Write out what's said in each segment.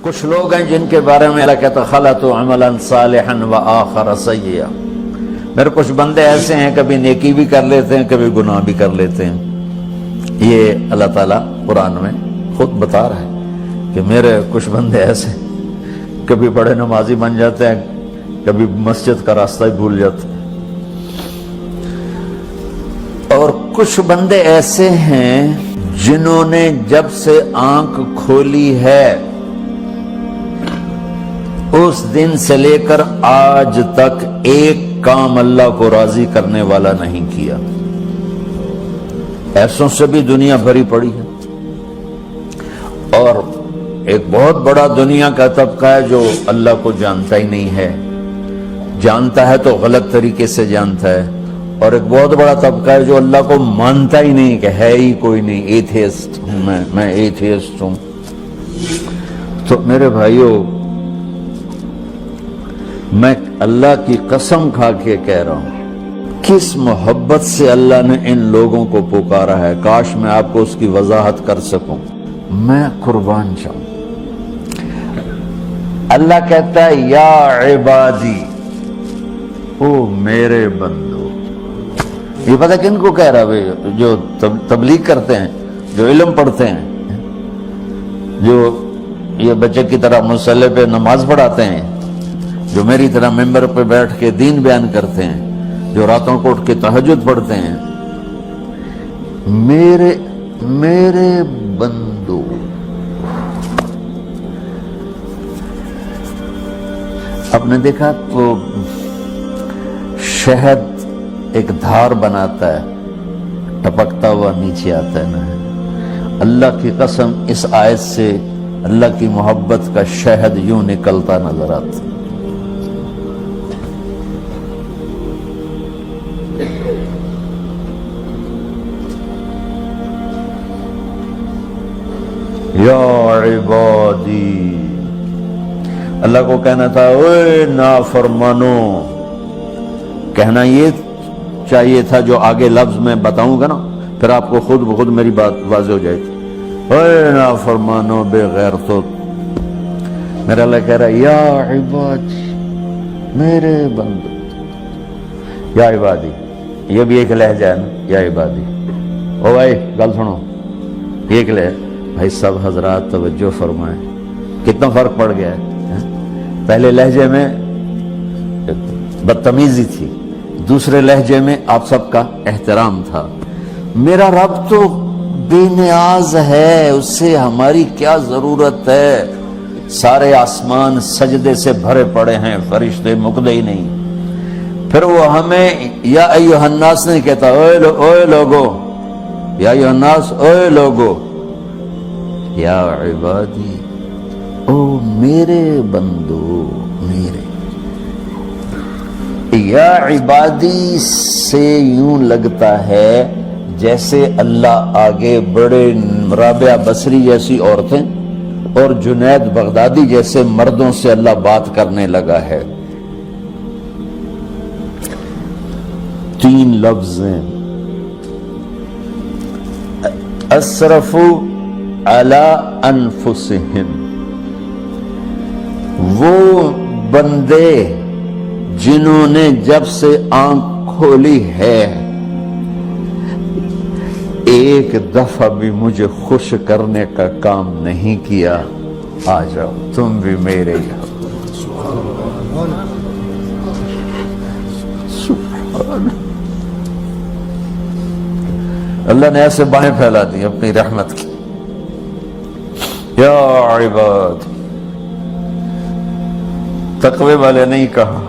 کچھ لوگ ہیں جن کے بارے میں اللہ کہتا خلط عملا صالحا وآخر سیئا، میرے کچھ بندے ایسے ہیں کبھی نیکی بھی کر لیتے ہیں کبھی گناہ بھی کر لیتے ہیں. یہ اللہ تعالیٰ قرآن میں خود بتا رہا ہے کہ میرے کچھ بندے ایسے کبھی بڑے نمازی بن جاتے ہیں کبھی مسجد کا راستہ ہی بھول جاتے ہیں، اور کچھ بندے ایسے ہیں جنہوں نے جب سے آنکھ کھولی ہے اس دن سے لے کر آج تک ایک کام اللہ کو راضی کرنے والا نہیں کیا. ایسوں سے بھی دنیا بھری پڑی ہے، اور ایک بہت بڑا دنیا کا طبقہ ہے جو اللہ کو جانتا ہی نہیں ہے، جانتا ہے تو غلط طریقے سے جانتا ہے، اور ایک بہت بڑا طبقہ ہے جو اللہ کو مانتا ہی نہیں کہ ہے ہی کوئی نہیں، ایتھیسٹ ہوں میں ایتھیسٹ ہوں. تو میرے بھائیوں، میں اللہ کی قسم کھا کے کہہ رہا ہوں، کس محبت سے اللہ نے ان لوگوں کو پکارا ہے، کاش میں آپ کو اس کی وضاحت کر سکوں. میں قربان جاؤں. اللہ کہتا ہے یا عبادی، او میرے بندو. یہ پتہ کن کو کہہ رہا ہے؟ جو تبلیغ کرتے ہیں، جو علم پڑھتے ہیں، جو یہ بچے کی طرح مصلی پہ نماز پڑھاتے ہیں، جو میری طرح ممبر پہ بیٹھ کے دین بیان کرتے ہیں، جو راتوں کو اٹھ کے تہجد پڑھتے ہیں. میرے بندو، آپ نے دیکھا وہ شہد ایک دھار بناتا ہے، ٹپکتا ہوا نیچے آتا ہے نا. اللہ کی قسم اس آیت سے اللہ کی محبت کا شہد یوں نکلتا نظر آتا. یا عبادی، اللہ کو کہنا تھا اوے نافرمانو. کہنا یہ چاہیے تھا جو آگے لفظ میں بتاؤں گا نا، پھر آپ کو خود بخود میری بات واضح ہو جائے گی. اوے نافرمانو بے غیرتو. میرا اللہ کہہ رہا ہے یا عبادی، میرے بندو. یا عبادی یہ بھی ایک لہجہ ہے نا، یا عبادی. او بھائی گل سنو، یہ ایک لہجہ. بھائی سب حضرات توجہ فرمائیں، کتنا فرق پڑ گیا ہے. پہلے لہجے میں بدتمیزی تھی، دوسرے لہجے میں آپ سب کا احترام تھا. میرا رب تو بے نیاز ہے، اس سے ہماری کیا ضرورت ہے. سارے آسمان سجدے سے بھرے پڑے ہیں، فرشتے مکدے ہی نہیں. پھر وہ ہمیں یا ایھا الناس نہیں کہتا، اوے لوگو، یا ایھا الناس، اوے لوگو. یا عبادی، او میرے بندو، میرے. یا عبادی سے یوں لگتا ہے جیسے اللہ آگے بڑے رابعہ بصری جیسی عورتیں اور جنید بغدادی جیسے مردوں سے اللہ بات کرنے لگا ہے. 3 لفظ ہیں، اسرفوا علی انفسہم. وہ بندے جنہوں نے جب سے آنکھ کھولی ہے ایک دفعہ بھی مجھے خوش کرنے کا کام نہیں کیا. آ جاؤ تم بھی میرے یہاں. اللہ نے ایسے باہیں پھیلا دی اپنی رحمت کی. یا عباد، تقوی والے نہیں کہا،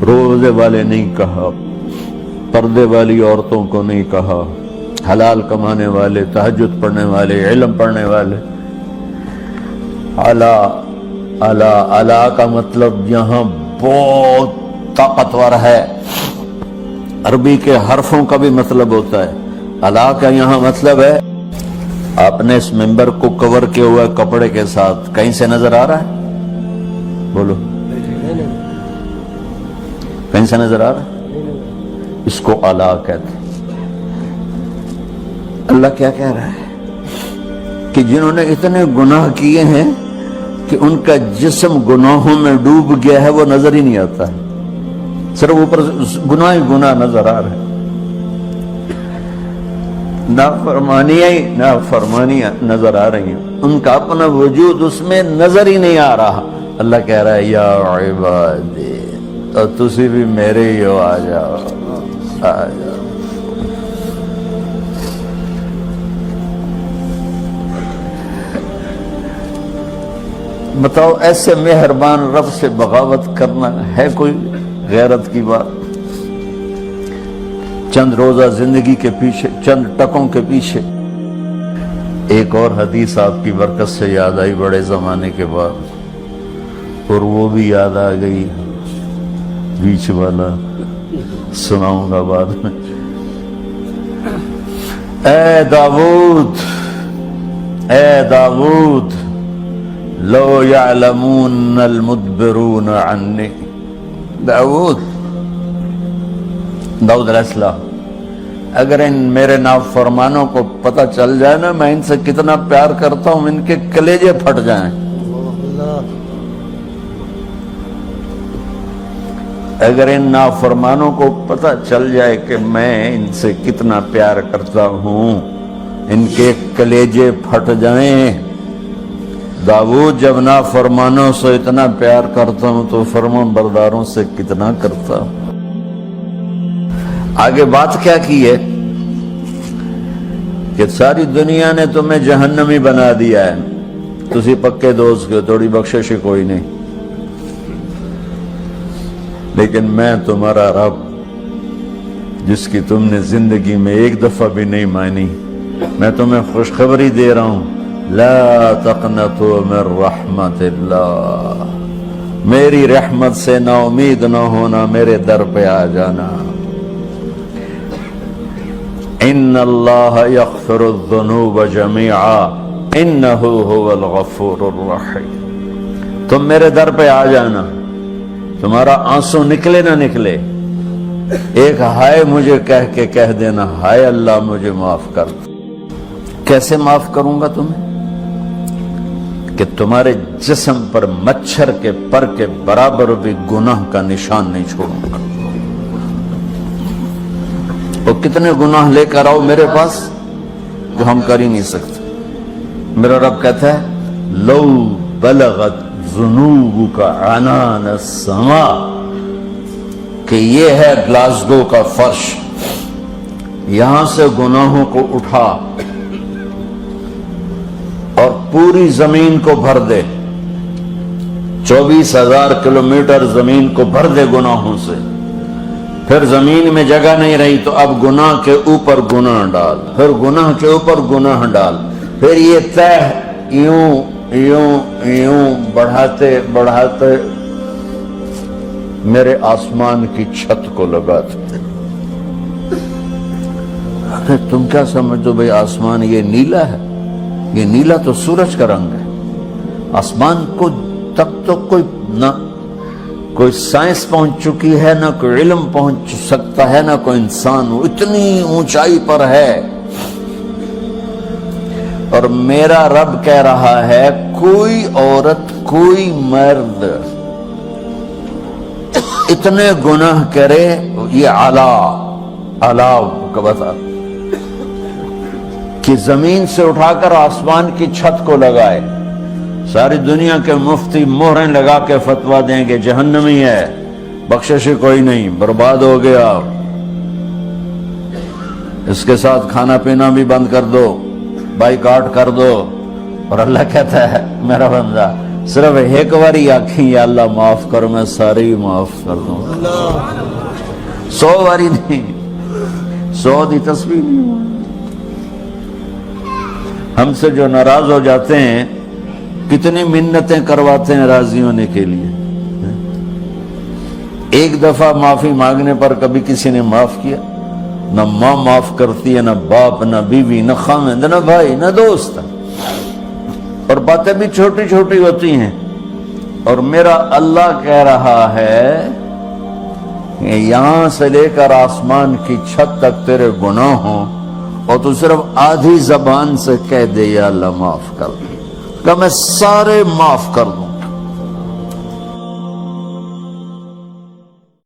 روزے والے نہیں کہا، پردے والی عورتوں کو نہیں کہا، حلال کمانے والے، تہجد پڑھنے والے، علم پڑھنے والے. اعلیٰ کا مطلب یہاں بہت طاقتور ہے. عربی کے حرفوں کا بھی مطلب ہوتا ہے. اعلیٰ کا یہاں مطلب ہے آپ نے اس ممبر کو کور کیا ہوا کپڑے کے ساتھ، کہیں سے نظر آ رہا ہے؟ بولو، کہیں سے نظر آ رہا ہے؟ اس کو اعلیٰ کہتے ہیں. اللہ کیا کہہ رہا ہے کہ جنہوں نے اتنے گناہ کیے ہیں کہ ان کا جسم گناہوں میں ڈوب گیا ہے، وہ نظر ہی نہیں آتا ہے، صرف اوپر گناہ ہی گناہ نظر آ رہے ہیں، نافرمانیاں نظر آ رہی ہیں، ان کا اپنا وجود اس میں نظر ہی نہیں آ رہا۔ اللہ کہہ رہا ہے یا عبادی، تو تسی بھی میرے ہی ہو، آ جاؤ آ جاؤ۔ بتاؤ ایسے مہربان رب سے بغاوت کرنا ہے کوئی غیرت کی بات؟ چند روزہ زندگی کے پیچھے، چند ٹکوں کے پیچھے۔ ایک اور حدیث آپ کی برکت سے یاد آئی بڑے زمانے کے بعد، اور وہ بھی یاد آ گئی، بیچ والا سناؤں گا بعد میں۔ اے داؤد، اے داؤد، لو یعلمون المدبرون عنی۔ داؤد علیہ السلام، اگر ان میرے نافرمانوں کو پتہ چل جائے نا میں ان سے کتنا پیار کرتا ہوں، ان کے کلیجے پھٹ جائیں۔ اگر ان نافرمانوں کو پتہ چل جائے کہ میں ان سے کتنا پیار کرتا ہوں، ان کے کلیجے پھٹ جائیں۔ داؤد جب نافرمانوں سے اتنا پیار کرتا ہوں تو فرمان برداروں سے کتنا کرتا ہوں۔ آگے بات کیا کی ہے کہ ساری دنیا نے تمہیں جہنمی بنا دیا ہے، تسی پکے دوست کے، تھوڑی بخشش کوئی نہیں، لیکن میں تمہارا رب جس کی تم نے زندگی میں ایک دفعہ بھی نہیں مانی، میں تمہیں خوشخبری دے رہا ہوں، لا تقنطوا من رحمت اللہ، میری رحمت سے نا امید نہ ہونا، میرے در پہ آ جانا۔ ان اللہ یغفر الذنوب جميعا انہ هو الغفور الرحیم۔ تم میرے در پہ آ جانا، تمہارا آنسو نکلے نہ نکلے، ایک ہائے مجھے کہہ کے کہہ دینا، ہائے اللہ مجھے معاف کر۔ کیسے معاف کروں گا تمہیں؟ کہ تمہارے جسم پر مچھر کے پر کے برابر بھی گناہ کا نشان نہیں چھوڑوں گا۔ وہ کتنے گناہ لے کر آؤ میرے پاس جو ہم کر ہی نہیں سکتے۔ میرا رب کہتا ہے لو بلغت ذنوبک عنان السماء، کہ یہ ہے گلاسگو کا فرش، یہاں سے گناہوں کو اٹھا اور پوری زمین کو بھر دے، 24,000 کلومیٹر زمین کو بھر دے گناہوں سے، پھر زمین میں جگہ نہیں رہی تو اب گناہ کے اوپر گناہ ڈال، پھر گناہ کے اوپر گناہ ڈال، پھر یہ تہ یوں یوں یوں بڑھاتے بڑھاتے میرے آسمان کی چھت کو لگاتے۔ تم کیا سمجھو بھئی آسمان یہ نیلا ہے؟ یہ نیلا تو سورج کا رنگ ہے۔ آسمان کو تک تو کوئی سائنس پہنچ چکی ہے، نہ کوئی علم پہنچ سکتا ہے، نہ کوئی انسان، وہ اتنی اونچائی پر ہے۔ اور میرا رب کہہ رہا ہے کوئی عورت کوئی مرد اتنے گناہ کرے، یہ علاو کا بتا کہ زمین سے اٹھا کر آسمان کی چھت کو لگائے، ساری دنیا کے مفتی مہریں لگا کے فتویٰ دیں گے جہنمی ہے، بخشش کوئی نہیں، برباد ہو گیا، اس کے ساتھ کھانا پینا بھی بند کر دو، بائیکاٹ کر دو۔ اور اللہ کہتا ہے میرا بندہ صرف ایک باری آنکھیں یا اللہ معاف کر، میں ساری معاف کر دوں، 100 باری نہیں، 100 دی تسبیح نہیں۔ ہم سے جو ناراض ہو جاتے ہیں کتنی منتیں کرواتے ہیں راضی ہونے کے لیے، ایک دفعہ معافی مانگنے پر کبھی کسی نے معاف کیا؟ نہ ماں معاف کرتی ہے، نہ باپ، نہ بیوی، نہ خامند، نہ بھائی، نہ دوست، اور باتیں بھی چھوٹی چھوٹی ہوتی ہیں۔ اور میرا اللہ کہہ رہا ہے کہ یہاں سے لے کر آسمان کی چھت تک تیرے گناہوں اور تو صرف آدھی زبان سے کہہ دے یا اللہ معاف کر، کہ میں سارے معاف کر دوں،